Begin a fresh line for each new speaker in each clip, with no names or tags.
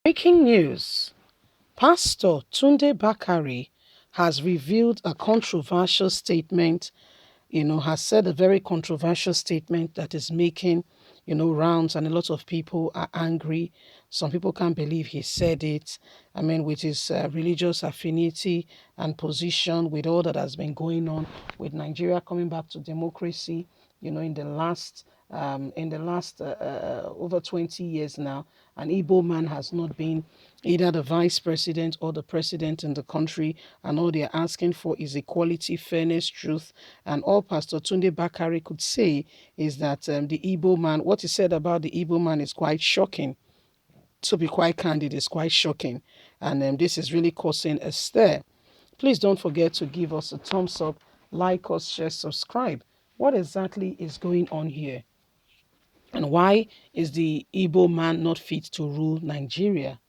Breaking news. Pastor Tunde Bakare has revealed a controversial statement, has said a very controversial statement that is making, rounds, and a lot of people are angry. Some people can't believe he said it. I mean, with his religious affinity and position, with all that has been going on with Nigeria coming back to democracy, in the last over 20 years now, an Igbo man has not been either the vice president or the president in the country, and all they're asking for is equality, fairness, truth. And all Pastor Tunde Bakare could say is that the Igbo man, what he said about the Igbo man is quite shocking. To be quite candid, it's quite shocking. And this is really causing a stir. Please don't forget to give us a thumbs up, like us, share, subscribe. What exactly is going on here? And why is the Igbo man not fit to rule Nigeria?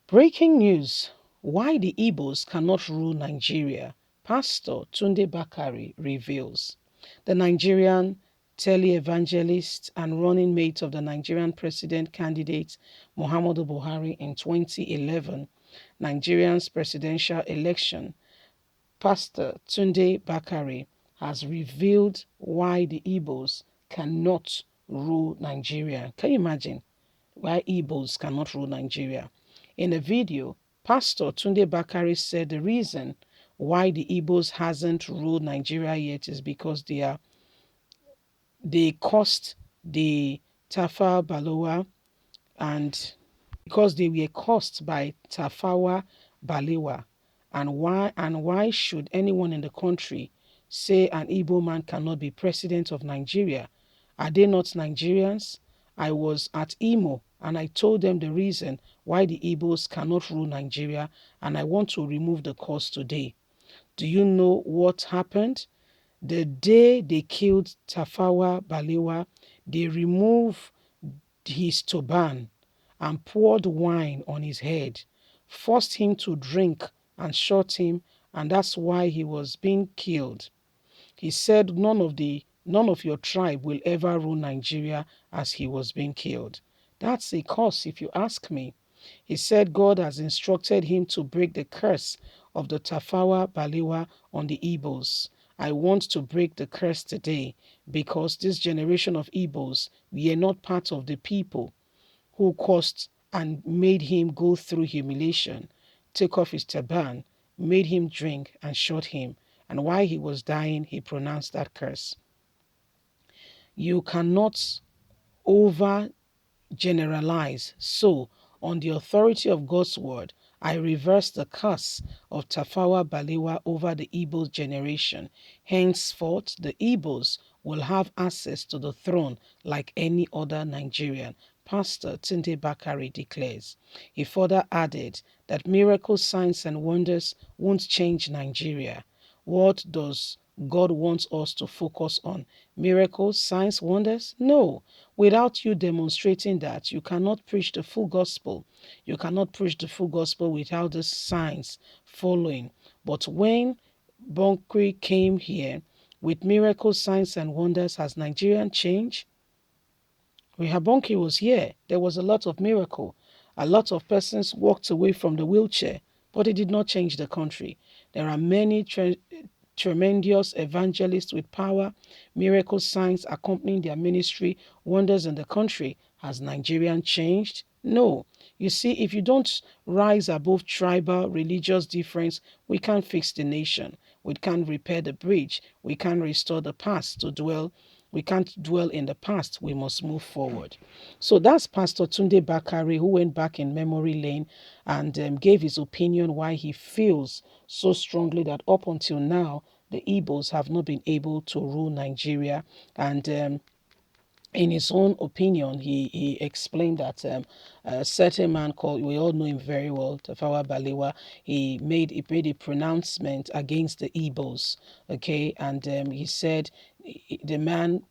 Breaking news. Why the Igbos cannot rule Nigeria. Pastor Tunde Bakare reveals. The Nigerian televangelist and running mate of the Nigerian president candidate Muhammadu Buhari in 2011 Nigerian's presidential election, Pastor Tunde Bakare has revealed why the Igbos cannot rule Nigeria. Can you imagine why Igbos cannot rule Nigeria? In a video, Pastor Tunde Bakare said the reason why the Igbos hasn't ruled Nigeria yet is because they cost the Tafa Balewa, and because they were caused by Tafawa Balewa. And why should anyone in the country say an Igbo man cannot be president of Nigeria? Are they not Nigerians? I was at Imo and I told them the reason why the Igbos cannot rule Nigeria, and I want to remove the cause today. Do you know what happened? The day they killed Tafawa Balewa, they removed his turban and poured wine on his head, forced him to drink and shot him, and that's why he was being killed. He said none of your tribe will ever rule Nigeria as he was being killed. That's a curse, if you ask me. He said God has instructed him to break the curse of the Tafawa Balewa on the Igbos. I want to break the curse today because this generation of Igbos, we are not part of the people who caused and made him go through humiliation, took off his turban, made him drink and shot him. And while he was dying, he pronounced that curse. You cannot over generalize. So, on the authority of God's word, I reverse the curse of Tafawa Balewa over the Igbo generation. Henceforth, the Igbos will have access to the throne like any other Nigerian. Pastor Tunde Bakare declares. He further added that miracles, signs, and wonders won't change Nigeria. What does God wants us to focus on? Miracles, signs, wonders? No. Without you demonstrating that, you cannot preach the full gospel. You cannot preach the full gospel without the signs following. But when Bakare came here with miracles, signs, and wonders, has Nigeria changed? When Bonke was here, there was a lot of miracle. A lot of persons walked away from the wheelchair, but it did not change the country. There are many tremendous evangelists with power, miracle signs accompanying their ministry, wonders in the country. Has Nigerian changed? No. You see, if you don't rise above tribal, religious difference, we can't fix the nation. We can't repair the bridge. We can't restore the past to dwell. We can't dwell in the past. We must move forward. So that's Pastor Tunde Bakare, who went back in memory lane and gave his opinion why he feels so strongly that up until now, the Igbos have not been able to rule Nigeria. And in his own opinion, he explained that a certain man called, we all know him very well, Tafawa Balewa, he made a pronouncement against the Igbos, okay? And he said the man,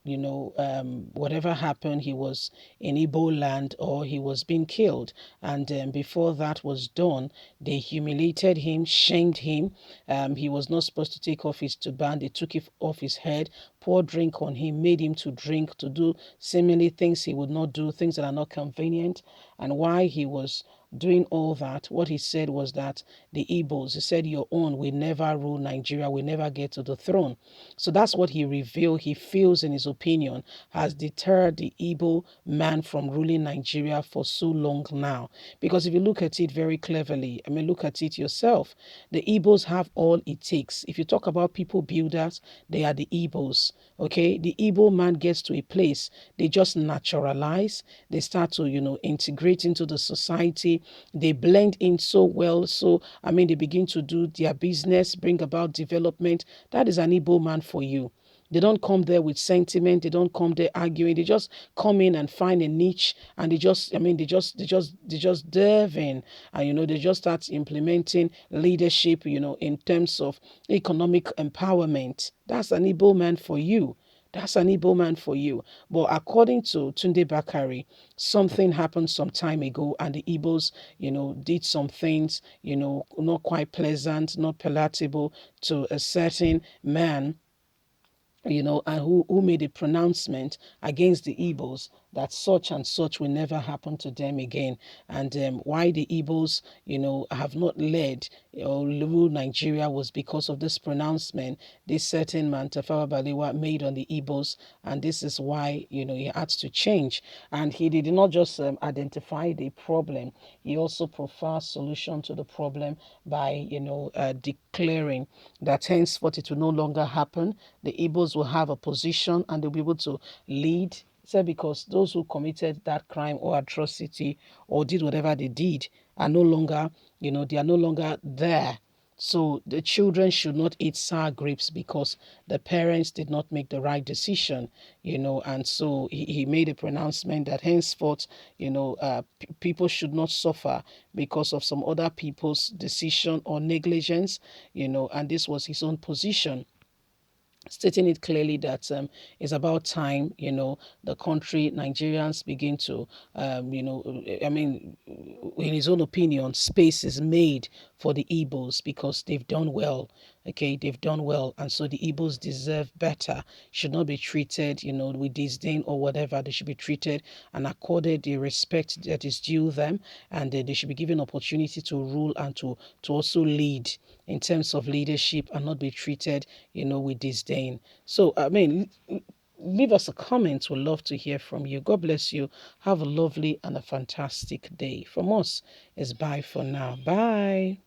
whatever happened, he was in Igbo land or he was being killed. And before that was done, they humiliated him, shamed him. He was not supposed to take off his turban. They took it off his head, poured drink on him, made him to drink, to do seemingly things he would not do, things that are not convenient. And why he was doing all that, what he said was that the Igbos, he said, your own will never rule Nigeria, will never get to the throne. So that's what he revealed, he feels in his opinion, has deterred the Igbo man from ruling Nigeria for so long now. Because if you look at it very cleverly, I mean, look at it yourself. The Igbos have all it takes. If you talk about people builders, they are the Igbos. Okay, the Igbo man gets to a place, they just naturalize, they start to, integrate into the society, they blend in so well. So, I mean, they begin to do their business, bring about development. That is an Igbo man for you. They don't come there with sentiment. They don't come there arguing. They just come in and find a niche, and they just delve in, and they just start implementing leadership, in terms of economic empowerment. That's an Igbo man for you. That's an Igbo man for you. But according to Tunde Bakare, something happened some time ago, and the Igbos, did some things, not quite pleasant, not palatable to a certain man, and who made a pronouncement against the Igbos that such and such will never happen to them again. And why the Igbos, have not led or ruled Nigeria was because of this pronouncement this certain man, Tafawa Balewa, made on the Igbos. And this is why, he had to change. And he did not just identify the problem, he also profiles solution to the problem by, declaring that henceforth it will no longer happen. The Igbos will have a position and they'll be able to lead. Said because those who committed that crime or atrocity or did whatever they did are no longer, they are no longer there. So the children should not eat sour grapes because the parents did not make the right decision, and so he made a pronouncement that henceforth, people should not suffer because of some other people's decision or negligence, and this was his own position, stating it clearly that it's about time, the country, Nigerians begin to, I mean, in his own opinion, space is made for the Igbos because they've done well. Okay, they've done well. And so the Igbos deserve better, should not be treated, with disdain or whatever. They should be treated and accorded the respect that is due them. And they should be given opportunity to rule and to also lead in terms of leadership and not be treated, with disdain. So, I mean, leave us a comment. We'd love to hear from you. God bless you. Have a lovely and a fantastic day. From us, it's bye for now. Bye.